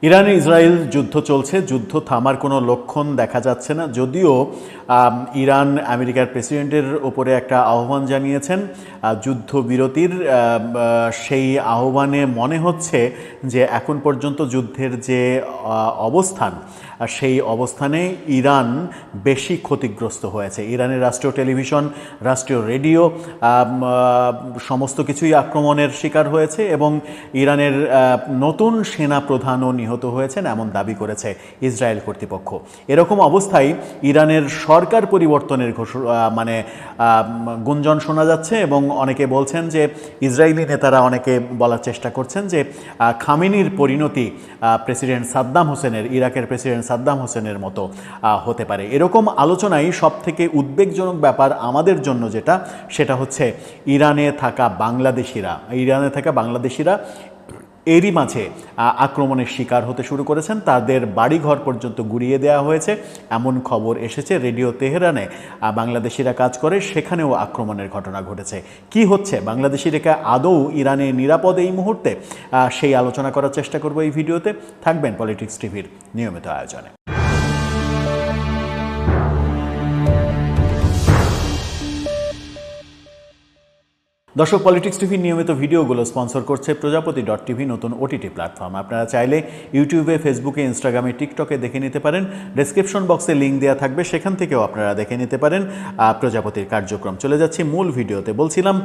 Iran Israel যুদ্ধ চলছে, যুদ্ধ থামার কোনো লক্ষণ দেখা যাচ্ছে না। যদিও ইরান আমেরিকার প্রেসিডেন্টের ওপরে একটা আহ্বান জানিয়েছেন যুদ্ধবিরতির, সেই আহ্বানে মনে হচ্ছে যে এখন পর্যন্ত যুদ্ধের যে অবস্থান, সেই অবস্থানে ইরান বেশি ক্ষতিগ্রস্ত হয়েছে। ইরানের রাষ্ট্রীয় টেলিভিশন, রাষ্ট্রীয় রেডিও সমস্ত কিছুই আক্রমণের শিকার হয়েছে এবং ইরানের নতুন সেনা প্রধানও নিহত হয়েছেন এমন দাবি করেছে ইসরায়েল কর্তৃপক্ষ। এরকম অবস্থায় ইরানের সরকার পরিবর্তনের গুঞ্জন শোনা যাচ্ছে এবং অনেকে বলছেন যে ইসরায়েলি নেতারা অনেকে বলার চেষ্টা করছেন যে খামেনির পরিণতি প্রেসিডেন্ট সাদ্দাম হোসেনের, ইরাকের প্রেসিডেন্ট সাদ্দাম হোসেনের মতো হতে পারে। এরকম আলোচনায় সবথেকে উদ্বেগজনক ব্যাপার আমাদের জন্য সেটা হচ্ছে ইরানে থাকা বাংলাদেশিরা এরই মাঝে আক্রমণের শিকার হতে শুরু করেছেন। তাদের বাড়িঘর পর্যন্ত গুড়িয়ে দেওয়া হয়েছে এমন খবর এসেছে। রেডিও তেহরানে বাংলাদেশিরা কাজ করে, সেখানেও আক্রমণের ঘটনা ঘটেছে। কি হচ্ছে, বাংলাদেশিরা আদৌ ইরানে নিরাপদ এই মুহূর্তে, সেই আলোচনা করার চেষ্টা করব এই ভিডিওতে। থাকবেন পলিটিক্স টিভির নিয়মিত আয়োজনে। দর্শক, পলিটিক্স টিভির নিয়মিত ভিডিওগুলো স্পন্সর করছে প্রজাপতি.টিভি, নতুন ওটিটি প্ল্যাটফর্ম। আপনারা চাইলে ইউটিউবে, ফেসবুকে, ইনস্টাগ্রামে, টিকটকে দেখে নিতে পারেন। ডেসক্রিপশন বক্সে লিঙ্ক দেওয়া থাকবে, সেখান থেকেও আপনারা দেখে নিতে পারেন প্রজাপতির কার্যক্রম। চলে যাচ্ছি মূল ভিডিওতে। বলছিলাম,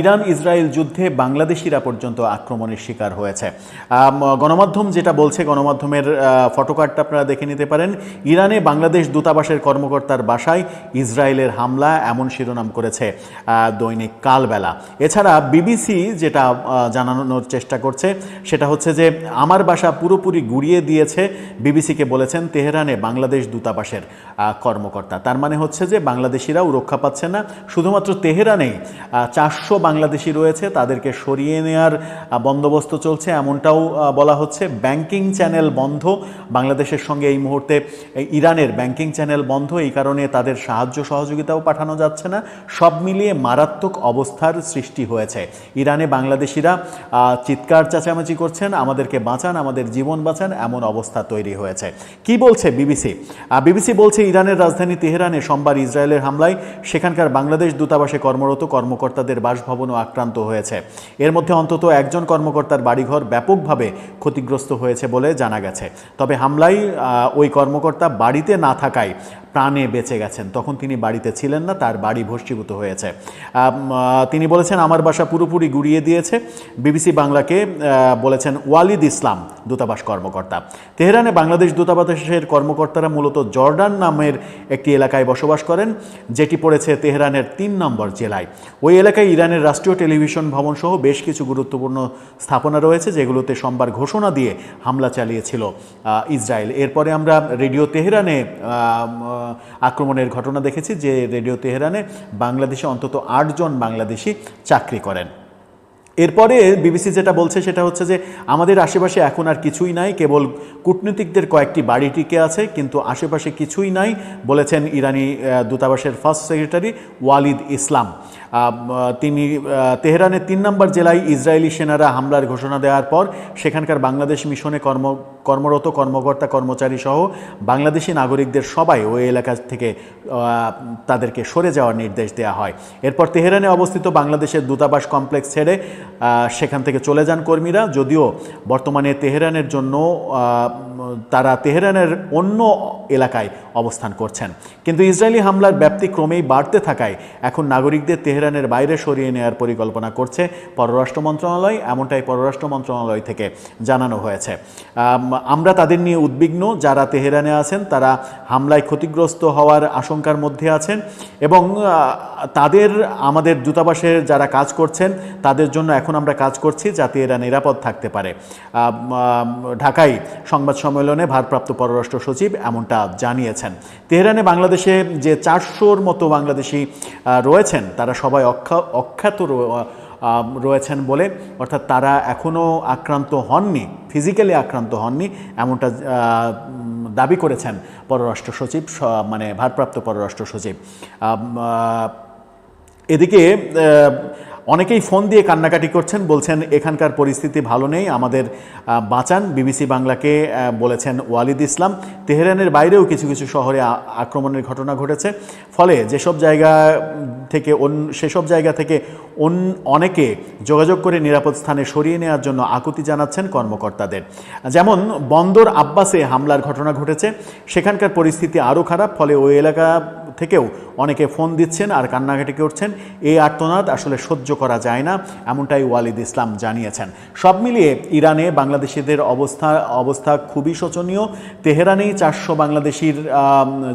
ইরান ইসরায়েল যুদ্ধে বাংলাদেশিরা পর্যন্ত আক্রমণের শিকার হয়েছে। গণমাধ্যম যেটা বলছে, গণমাধ্যমের ফটোকার্ডটা আপনারা দেখে নিতে পারেন। ইরানে বাংলাদেশ দূতাবাসের কর্মকর্তার বাসায় ইসরায়েলের হামলা, এমন শিরোনাম করেছে দৈনিক কালবেলা। এছাড়া বিবিসি যেটা জানানোর চেষ্টা করছে সেটা হচ্ছে যে আমার বাসা পুরোপুরি গুড়িয়ে দিয়েছে, বিবিসিকে বলেছেন তেহরানে বাংলাদেশ দূতাবাসের কর্মকর্তা। তার মানে হচ্ছে যে বাংলাদেশিরাও রক্ষা পাচ্ছে না। শুধুমাত্র তেহরানেই 400 বাংলাদেশি রয়েছে, তাদেরকে সরিয়ে নেওয়ার বন্দোবস্ত চলছে এমনটাও বলা হচ্ছে। ব্যাংকিং চ্যানেল বন্ধ বাংলাদেশের সঙ্গে এই মুহূর্তে, ইরানের ব্যাংকিং চ্যানেল বন্ধ, এই কারণে তাদের সাহায্য সহযোগিতাও পাঠানো যাচ্ছে না। সব মিলিয়ে মারাত্মক অবস্থার সৃষ্টি হয়েছে। ইরানে বাংলাদেশিরা চিৎকার চেঁচামেচি করছেন, আমাদেরকে বাঁচান, আমাদের জীবন বাঁচান, এমন অবস্থা তৈরি হয়েছে। কি বলছে বিবিসি? বিবিসি বলছে ইরানের রাজধানী তেহরানে সোমবার ইসরায়েলের হামলায় সেখানকার বাংলাদেশ দূতাবাসে কর্মরত কর্মকর্তাদের বাসভবনও আক্রান্ত হয়েছে। এর মধ্যে অন্তত একজন কর্মকর্তার বাড়িঘর ব্যাপকভাবে ক্ষতিগ্রস্ত হয়েছে বলে জানা গেছে। তবে হামলায় ওই কর্মকর্তা বাড়িতে না থাকায় প্রাণে বেঁচে গেছেন। তখন তিনি বাড়িতে ছিলেন না, তার বাড়ি ভস্মীভূত হয়েছে। তিনি বলেছেন আমার বাসা পুরোপুরি গুড়িয়ে দিয়েছে। বিবিসি বাংলাকে বলেছেন ওয়ালিদ ইসলাম, দূতাবাস কর্মকর্তা। তেহরানে বাংলাদেশ দূতাবাসের কর্মকর্তারা মূলত জর্ডান নামের একটি এলাকায় বসবাস করেন, যেটি পড়েছে তেহরানের 3 নম্বর জেলায়। ওই এলাকায় ইরানের রাষ্ট্রীয় টেলিভিশন ভবন সহ বেশ কিছু গুরুত্বপূর্ণ স্থাপনা রয়েছে, যেগুলোতে সোমবার ঘোষণা দিয়ে হামলা চালিয়েছিল ইসরায়েল। এরপরে আমরা রেডিও তেহরানে আক্রমণের ঘটনা দেখেছি, যে রেডিও তেহরানে বাংলাদেশে অন্তত 8 জন বাংলাদেশি চাকরি করেন। এরপরে বিবিসি যেটা বলছে সেটা হচ্ছে যে আমাদের আশেপাশে এখন আর কিছুই নাই, কেবল কূটনীতিকদের কয়েকটি বাড়ি টিকে আছে, কিন্তু আশেপাশে কিছুই নাই বলেছেন ইরানি দূতাবাসের ফার্স্ট সেক্রেটারি ওয়ালিদ ইসলাম। তিনি তেহরানের 3 নম্বর জেলায় ইসরায়েলি সেনারা হামলার ঘোষণা দেওয়ার পর সেখানকার বাংলাদেশ মিশনে কর্মরত কর্মকর্তা কর্মচারী সহ বাংলাদেশি নাগরিকদের সবাই ওই এলাকা থেকে তাদেরকে সরে যাওয়ার নির্দেশ দেওয়া হয়। এরপর তেহরানে অবস্থিত বাংলাদেশের দূতাবাস কমপ্লেক্স ছেড়ে সেখান থেকে চলে যান কর্মীরা। যদিও বর্তমানে তেহরানের জন্য তারা তেহরানের অন্য এলাকায় অবস্থান করছেন, কিন্তু ইসরায়েলি হামলার ব্যাপ্তি ক্রমেই বাড়তে থাকায় এখন নাগরিকদের তেহরানের বাইরে সরিয়ে নেওয়ার পরিকল্পনা করছে পররাষ্ট্র মন্ত্রণালয়, এমনটাই পররাষ্ট্র মন্ত্রণালয় থেকে জানানো হয়েছে। আমরা তাদের নিয়ে উদ্বিগ্ন, যারা তেহরানে আছেন তারা হামলায় ক্ষতিগ্রস্ত হওয়ার আশঙ্কার মধ্যে আছেন এবং তাদের, আমাদের দূতাবাসের যারা কাজ করছেন তাদের জন্য এখন আমরা কাজ করছি যাতে এরা নিরাপদ থাকতে পারে। ঢাকায় সংবাদ সম্মেলনে ভারপ্রাপ্ত পররাষ্ট্র সচিব এমনটা জানিয়েছেন। তেহরানে বাংলাদেশে যে 400-র মতো বাংলাদেশি রয়েছেন তারা সবাই অখ্যাত রয়েছেন বলে, অর্থাৎ তারা এখনও আক্রান্ত হননি, ফিজিক্যালি আক্রান্ত হননি, এমনটা দাবি করেছেন পররাষ্ট্র সচিব, ভারপ্রাপ্ত পররাষ্ট্র সচিব। এদিকে অনেকেই ফোন দিয়ে কান্নাকাটি করছেন, বলছেন এখানকার পরিস্থিতি ভালো নেই, আমাদের বাঁচান। বিবিসি বাংলাকে বলেছেন ওয়ালিদ ইসলাম। তেহরানের বাইরেও কিছু কিছু শহরে আক্রমণের ঘটনা ঘটেছে, ফলে সেসব জায়গা থেকে অনেকে যোগাযোগ করে নিরাপদ স্থানে সরিয়ে নেওয়ার জন্য আকুতি জানাচ্ছেন কর্মকর্তাদের। যেমন বন্দর আব্বাসে হামলার ঘটনা ঘটেছে, সেখানকার পরিস্থিতি আরও খারাপ, ফলে ওই এলাকা থেকেও অনেকে ফোন দিচ্ছেন আর কান্নাকাটি করছেন। এই আর্তনাদ আসলে সহ্য করা যায় না, এমনটাই ওয়ালিদ ইসলাম জানিয়েছেন। সব মিলিয়ে ইরানে বাংলাদেশিদের অবস্থা খুবই শোচনীয়। তেহরানেই 400 বাংলাদেশির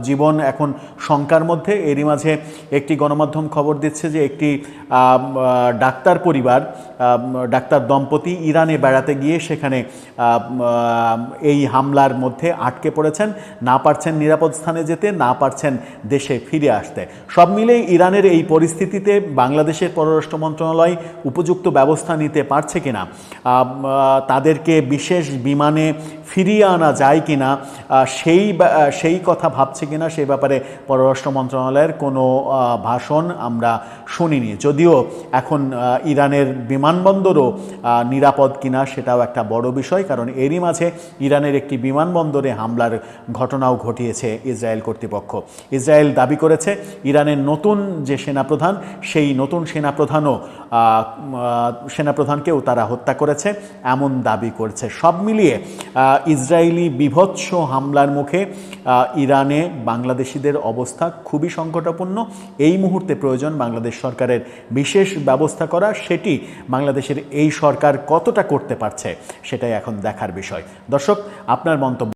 জীবন এখন শঙ্কার মধ্যে। এরই মাঝে একটি গণমাধ্যম খবর দিচ্ছে যে একটি ডাক্তার দম্পতি ইরানে বেড়াতে গিয়ে সেখানে এই হামলার মধ্যে আটকে পড়েছেন, না পারছেন নিরাপদ স্থানে যেতে, না পারছেন দেশে ফিরে আসতে। সব মিলেই ইরানের এই পরিস্থিতিতে বাংলাদেশের পররাষ্ট্র মন্ত্রণালয় উপযুক্ত ব্যবস্থা নিতে পারছে কিনা, তাদেরকে বিশেষ বিমানে ফিরিয়ে আনা যায় কিনা, সেই কথা ভাবছে কিনা, সেই ব্যাপারে পররাষ্ট্র মন্ত্রণালয়ের কোনো ভাষণ আমরা শুনিনি। যদিও এখন ইরানের বিমানবন্দরও নিরাপদ কিনা সেটাও একটা বড় বিষয়, কারণ এরই মাঝে ইরানের একটি বিমানবন্দরে হামলার ঘটনাও ঘটিয়েছে ইসরায়েল কর্তৃপক্ষ। ইসরায়েল দাবি করেছে ইরানের নতুন যে সেনাপ্রধান, সেই নতুন সেনাপ্রধানকেও তারা হত্যা করেছে, এমন দাবি করছে। সব মিলিয়ে ইসরায়েলি বীভৎস হামলার মুখে ইরানে বাংলাদেশিদের অবস্থা খুবই সংকটাপন্ন। এই মুহূর্তে প্রয়োজন বাংলাদেশ সরকারের বিশেষ ব্যবস্থা করা, সেটি বাংলাদেশের এই সরকার কতটা করতে পারছে সেটাই এখন দেখার বিষয়। দর্শক, আপনার মন্তব্য